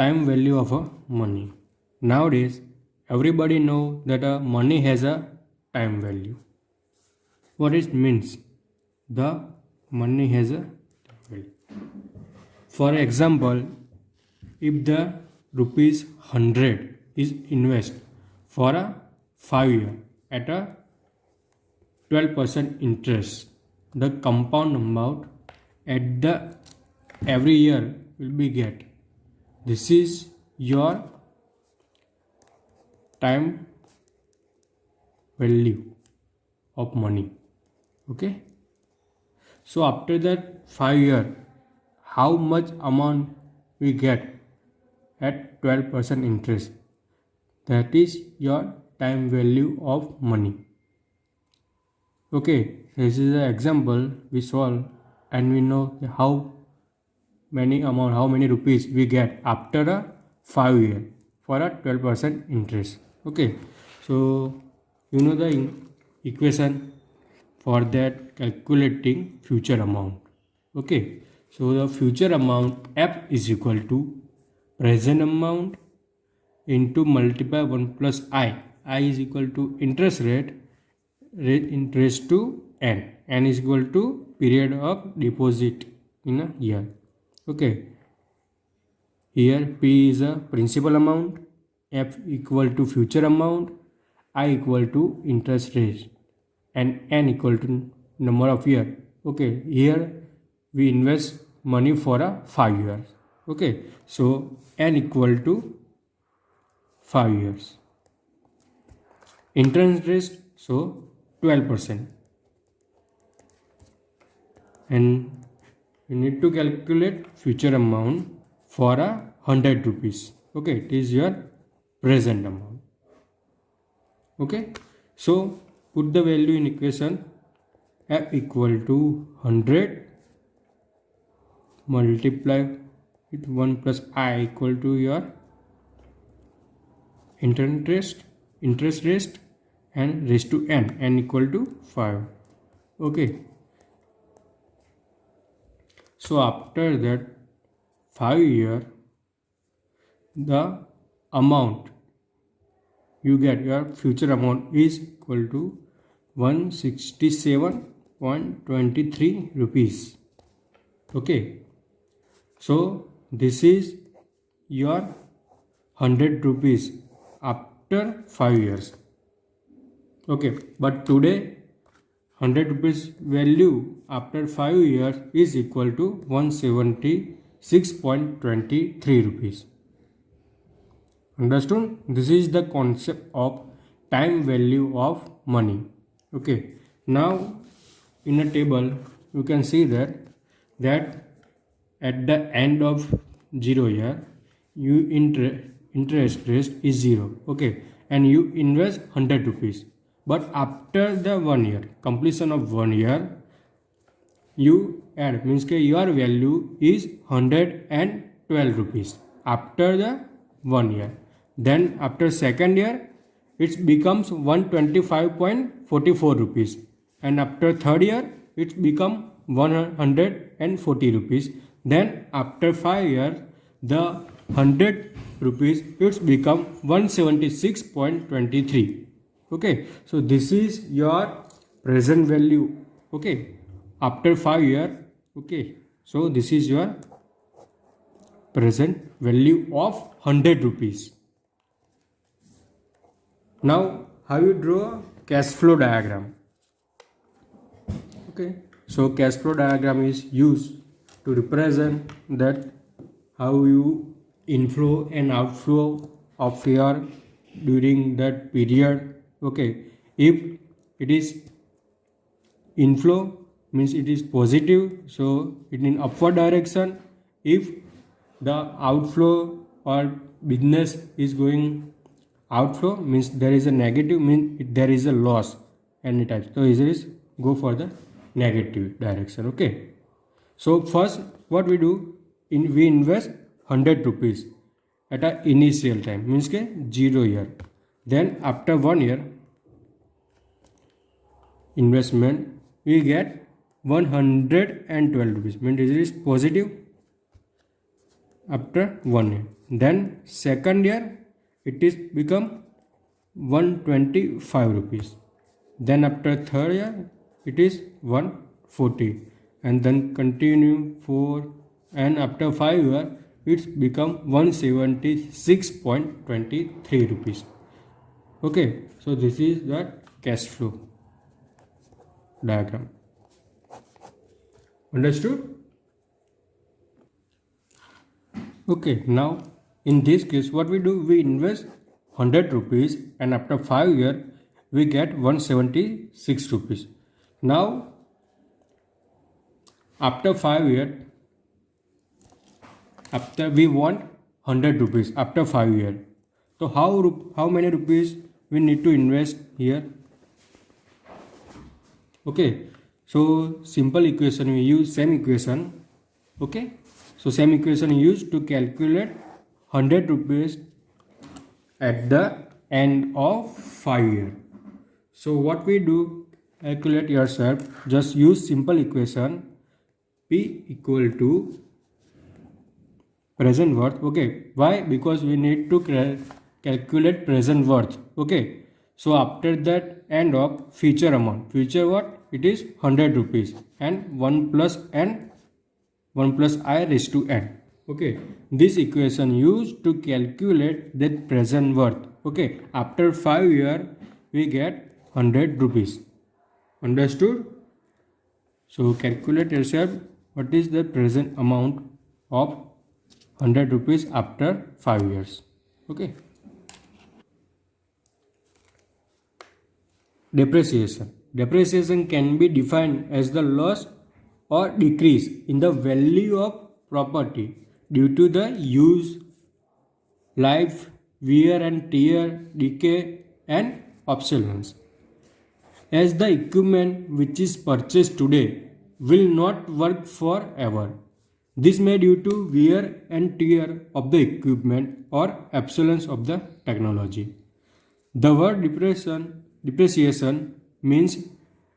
time value of a money. Nowadays, everybody know that a money has a time value. What it means? The money has a time value. For example, if the rupees 100 is invest for a 5 year at a 12% interest, the compound amount at the every year will be get. This is your time value of money. Okay, so after that 5 year, how much amount we get at 12% interest? That is your time value of money. Okay, this is an example we solve, and we know how many rupees we get after a 5 year for a 12% interest. Okay, so you know the equation for that calculating future amount. Okay, so the future amount F is equal to present amount into multiply 1 plus I is equal to interest rate interest to n is equal to period of deposit in a year. Okay, here P is a principal amount, F equal to future amount, I equal to interest rate, and n equal to number of year. Okay, here we invest money for a 5 years. Okay, so n equal to 5 years. Interest rate, so 12%, and you need to calculate future amount for a 100 rupees. Okay, it is your present amount. Okay, so put the value in equation. F equal to 100 multiply with 1 plus I equal to your interest rate and raised to n equal to 5. Okay, so after that 5 year, the amount you get, your future amount is equal to 167.23 rupees. Okay, so this is your 100 rupees after 5 years. Okay, but today 100 rupees value after 5 years is equal to 176.23 rupees. Understood? This is the concept of time value of money. Okay, now in a table you can see that at the end of 0 year, you interest rate is 0. Okay, and you invest 100 rupees. But after the 1 year, completion of 1 year, you add, means your value is 112 rupees after the 1 year. Then after second year, it becomes 125.44 rupees, and after third year, it becomes 140 rupees. Then after 5 years, the 100 rupees it's become 176.23. Okay, so this is your present value. Okay, after 5 years. Okay, so this is your present value of 100 rupees. Now how you draw a cash flow diagram? Okay, so cash flow diagram is used to represent that how you inflow and outflow of your during that period. Okay, if it is inflow means it is positive, so it in upward direction. If the outflow or business is going outflow means there is a negative, means there is a loss anytime, so it is go for the negative direction. Okay, so first what we do, we invest 100 rupees at a initial time, means ke 0 year. Then after 1 year investment, we get 112 rupees, means it is positive. after 1 year. Then second year it is become 125 rupees. Then after third year it is 140, and then continue 4, and after 5 year it's become 176.23 rupees. Okay, so this is the cash flow diagram. Understood? Okay, now in this case what we do, we invest 100 rupees and after 5 years we get 176 rupees. Now after 5 years, after we want 100 rupees after 5 years. So how many rupees we need to invest here? Okay, so simple equation, we use same equation. Okay, so same equation used to calculate 100 rupees at the end of 5 years. So what we do, calculate yourself, just use simple equation P equal to present worth. Okay, why? Because we need to calculate present worth. Okay, so after that end of future amount, future what? It is 100 rupees and 1 plus n, 1 plus I raised to n. Okay, this equation used to calculate that present worth. Okay, after 5 years we get 100 rupees. Understood? So calculate yourself what is the present amount of 100 rupees after 5 years. Okay. Depreciation. Depreciation can be defined as the loss or decrease in the value of property due to the use, life, wear and tear, decay and obsolescence. As the equipment which is purchased today will not work forever. This may due to wear and tear of the equipment or obsolescence of the technology. The word depreciation means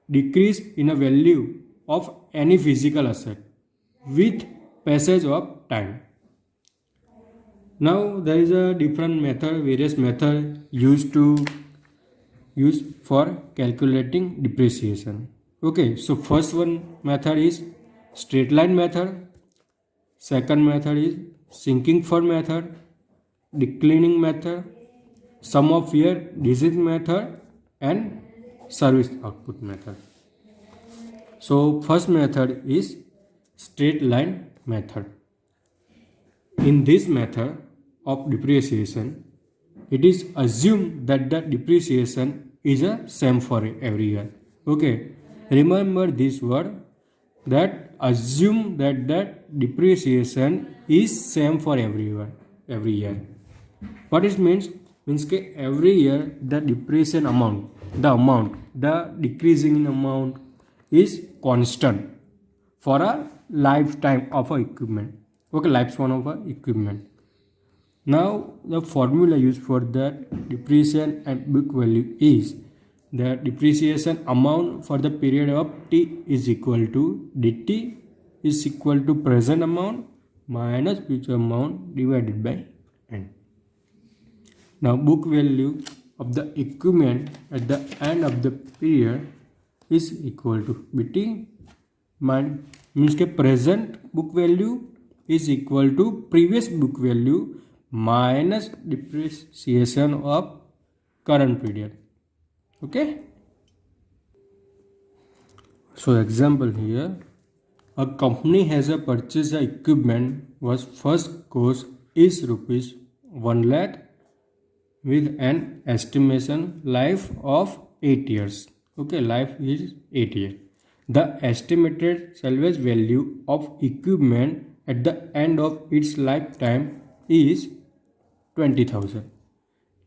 decrease in a value of any physical asset with passage of time. Now there is a different method, various method used for calculating depreciation. Okay, so first one method is straight line method. Second method is sinking fund method, declining method, sum of year digit method, and service output method. So first method is straight line method. In this method of depreciation, it is assumed that the depreciation is the same for every year. Okay, remember this word, that assume that depreciation is same for every year. What it means that every year the depreciation amount, the decreasing amount is constant for a lifetime of a equipment. Okay, lifespan of a equipment. Now the formula used for that depreciation and book value is the depreciation amount for the period of t is equal to dt is equal to present amount minus future amount divided by n. Now book value of the equipment at the end of the period is equal to bt means के present book value is equal to previous book value minus depreciation of current period. Okay. So example here, a company has a purchase the equipment was first cost is rupees 1 lakh with an estimation life of 8 years. Okay, life is 8 years. The estimated salvage value of equipment at the end of its lifetime is 20,000.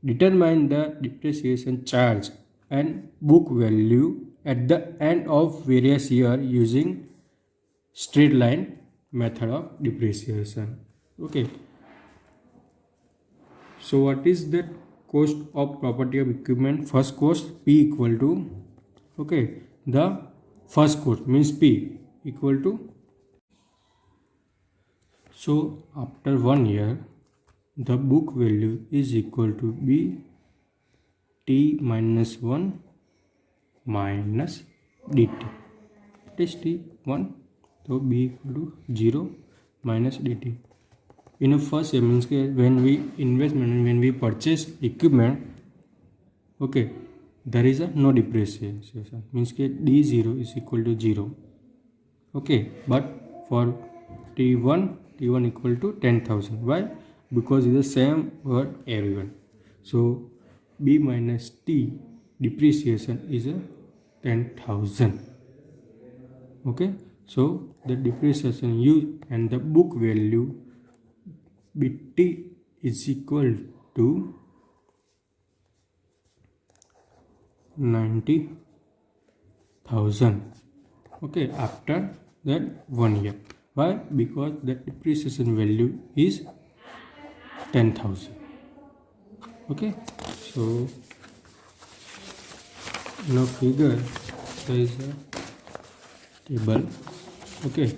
Determine the depreciation charge and book value at the end of various years using straight line method of depreciation. Okay. So what is the cost of property of equipment? First cost P equal to, okay, the first cost means P equal to, So after 1 year, the book value is equal to b t minus 1 minus dt. It is t1, so b equal to 0 minus dt. In a first year means when we invest money, when we purchase equipment, okay, there is a no depreciation, means d0 is equal to 0. Okay, but for t1 equal to 10,000. Why? Because it's the same word everyone. So b minus t depreciation is a 10,000. Okay, so the depreciation used and the book value bt is equal to 90,000. Okay, after that 1 year. Why? Because the depreciation value is 10,000. Okay, so in a figure there is a table. Okay,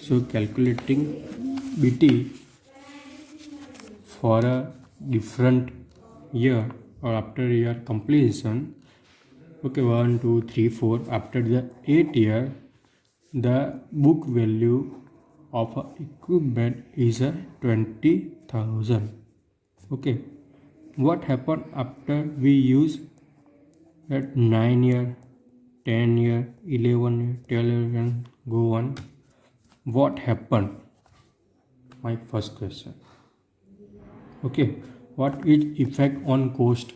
so calculating bt for a different year or after year completion. Okay, 1 2 3 4, after the 8th year the book value of a equipment is a 20,000. Okay, what happened after we use at 9 year, 10 year, 11 year, 12 year, go on? What happened? My first question. Okay, what is effect on cost?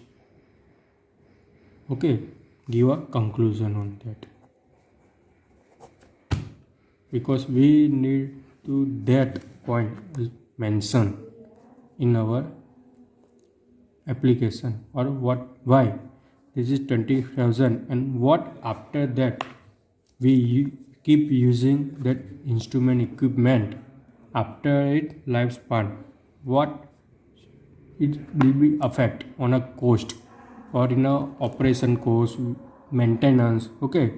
Okay, give a conclusion on that, because we need to that point is mentioned in our application, or what, why this is 20,000 and what after that we keep using that instrument equipment after its lifespan, what it will be affect on a cost or in a operation cost, maintenance. Okay,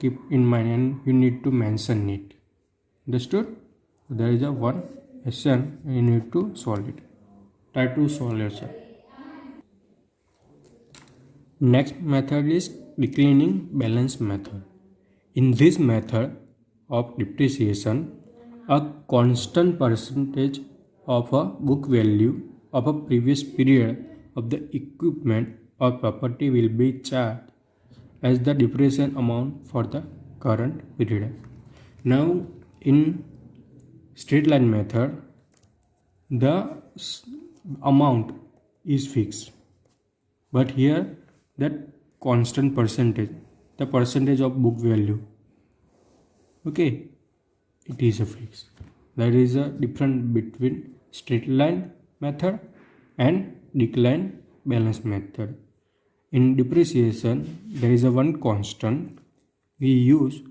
keep in mind and you need to mention it. Understood? There is a one question and you need to solve it. Try to solve yourself. Next method is declining balance method. In this method of depreciation, a constant percentage of a book value of a previous period of the equipment or property will be charged as the depreciation amount for the current period. Now in straight line method, the amount is fixed, but here that constant percentage, the percentage of book value, okay, it is a fixed. There is a difference between straight line method and decline balance method. In depreciation, there is a one constant we use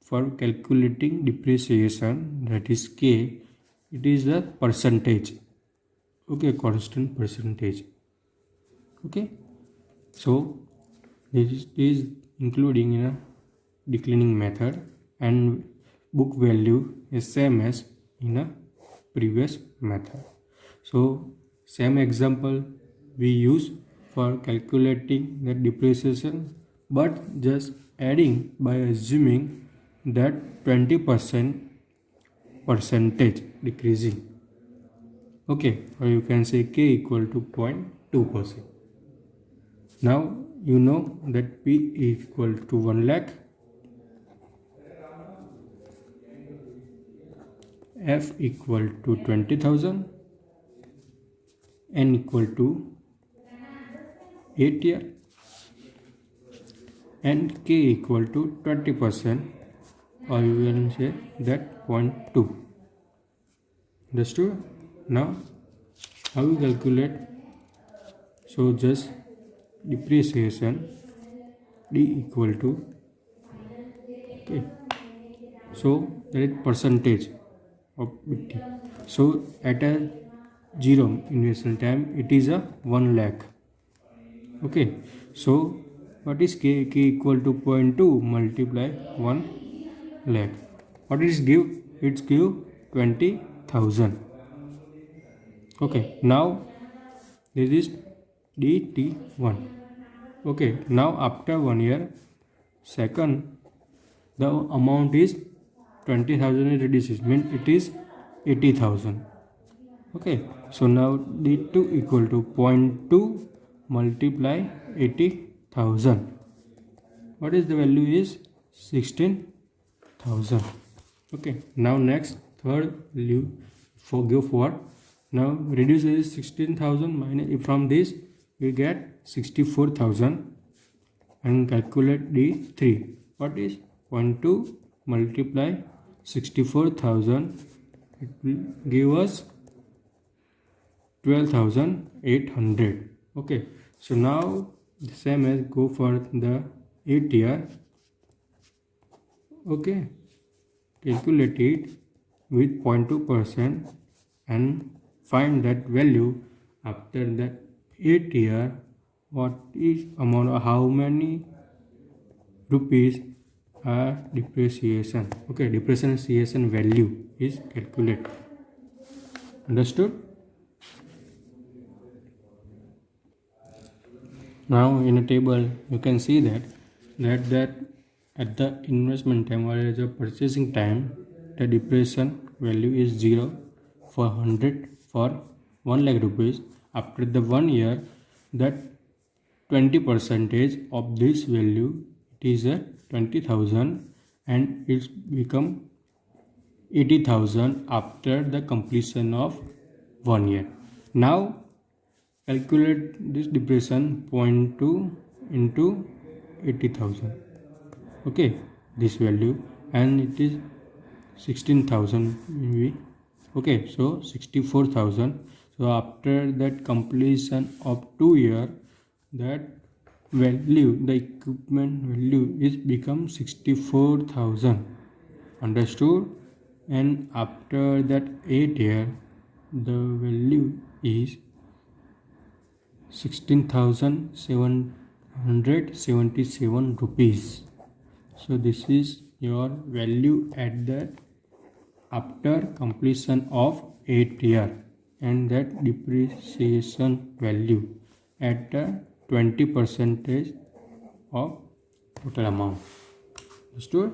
for calculating depreciation, that is K. It is the percentage. Okay, constant percentage. Okay, so this is including in a declining method, and book value is same as in a previous method. So same example we use for calculating the depreciation, but just adding by assuming that 20% percentage decreasing. Okay, or you can say K equal to 0.2%. Now you know that P is equal to 1 lakh, F equal to 20,000, N equal to 8 year, and K equal to 20%, or you will say that 0.2. Understood? Now how we calculate? So just depreciation D equal to, okay, so that is percentage of BT. So at a 0 investment time it is a 1 lakh. Okay, so what is K? K equal to 0.2 multiply 1 lakh. What is give? It's give 20,000. 60,000. Okay, now this is DT1. Okay, now after 1 year, second, the amount is 20,000 is reduced, means it is 80,000. Okay, so now D2 equal to 0.2 multiply 80,000. What is the value is 16,000. Okay, now next third value go for. Now reduce this 16,000 minus from this we get 64,000 and calculate D3. What is 0.2 multiply 64,000? It will give us 12,800. Okay, so now the same as go for the 8 year. Okay, calculate it with 0.2% and find that value after that 8 year. What is amount of how many rupees are depreciation? Okay, depreciation value is calculated. Understood? Now in a table you can see that at the investment time or as a purchasing time, the depreciation value is 0 for 100 for 1 lakh rupees. After the 1 year, that 20% of this value, it is a 20,000 and it's become 80,000 after the completion of 1 year. Now calculate this depreciation 0.2 into 80,000. Okay, this value, and it is 16,000 maybe. Okay, so 64,000. So after that completion of 2 year, that value, the equipment value is become 64,000. Understood? And after that 8 year, the value is 16,777 rupees. So this is your value at that after completion of 8 year, and that depreciation value at the 20% of total amount. Understood?